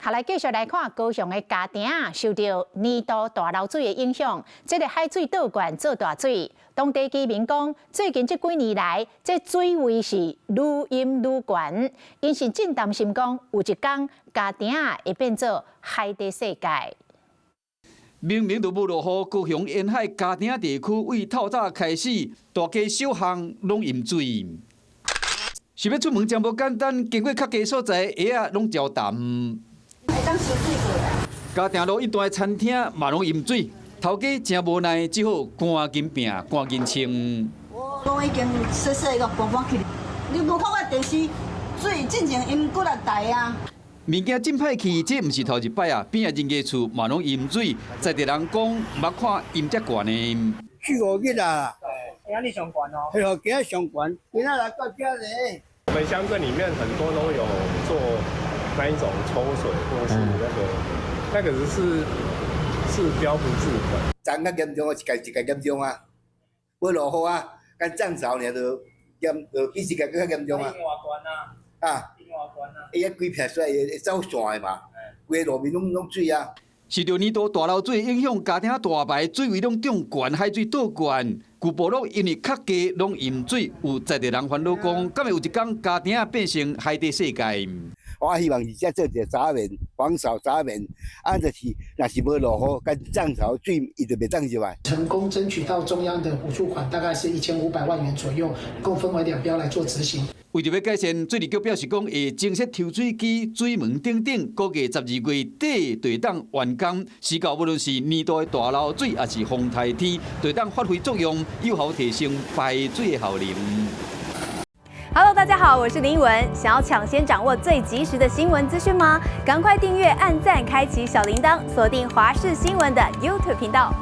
好，来继续来看高雄的家庭受到年度大漏水的影响，这个海水倒灌做大水。当地居民讲，最近这几年来，这水位是愈淹愈悬，因是真担心讲有一天家庭会变做海底世界。明明就无落雨，高雄沿海家庭地区为透早开始，大街小巷拢淹水。想要出门真无简单，经过较低所在，鞋啊拢焦淡。会当收水过啊！家庭路一段餐厅嘛拢淹水，头家真无奈，只好赶紧拼，赶紧清。我已经细细个搬去，你无看我电视，水进前淹几啊台啊！物件真歹去，这毋是头一摆啊！边仔人家厝嘛拢淹水，在地人讲捌看淹遮悬的。4、5日啊！压力上悬哦。嘿哦，今仔上悬，今仔来到遮嘞。我们乡镇里面很多都有做那一种抽水，或是那个是标不治本。涨较严重啊，一个严重啊，要落雨啊，干涨潮呢就比一个更较严重啊。啊，伊遐规片出来会走线的嘛，规个路面拢水啊。受到年度大漏水影响，家庭大排水位拢涨悬，海水倒灌。旧部落因为较低拢淹水，有在地人烦恼讲，敢会有一天家庭变成海底世界？我希望是遮做一个闸面，防潮闸面，就是若是无落雨，干涨潮水伊就袂涨入来。成功争取到中央的补助款，大概是1500万元左右，共分为2标来做执行。为着要改善，水利局表示讲会增设抽水机、水门等等，估计12月底就当完工。时到无论是年度的大漏水，还是风台天，就当发挥作用，有效提升排水的效能。Hello， 大家好，我是林依文。想要抢先掌握最及时的新闻资讯吗？赶快订阅、按赞、开启小铃铛，锁定华视新闻的 YouTube 频道。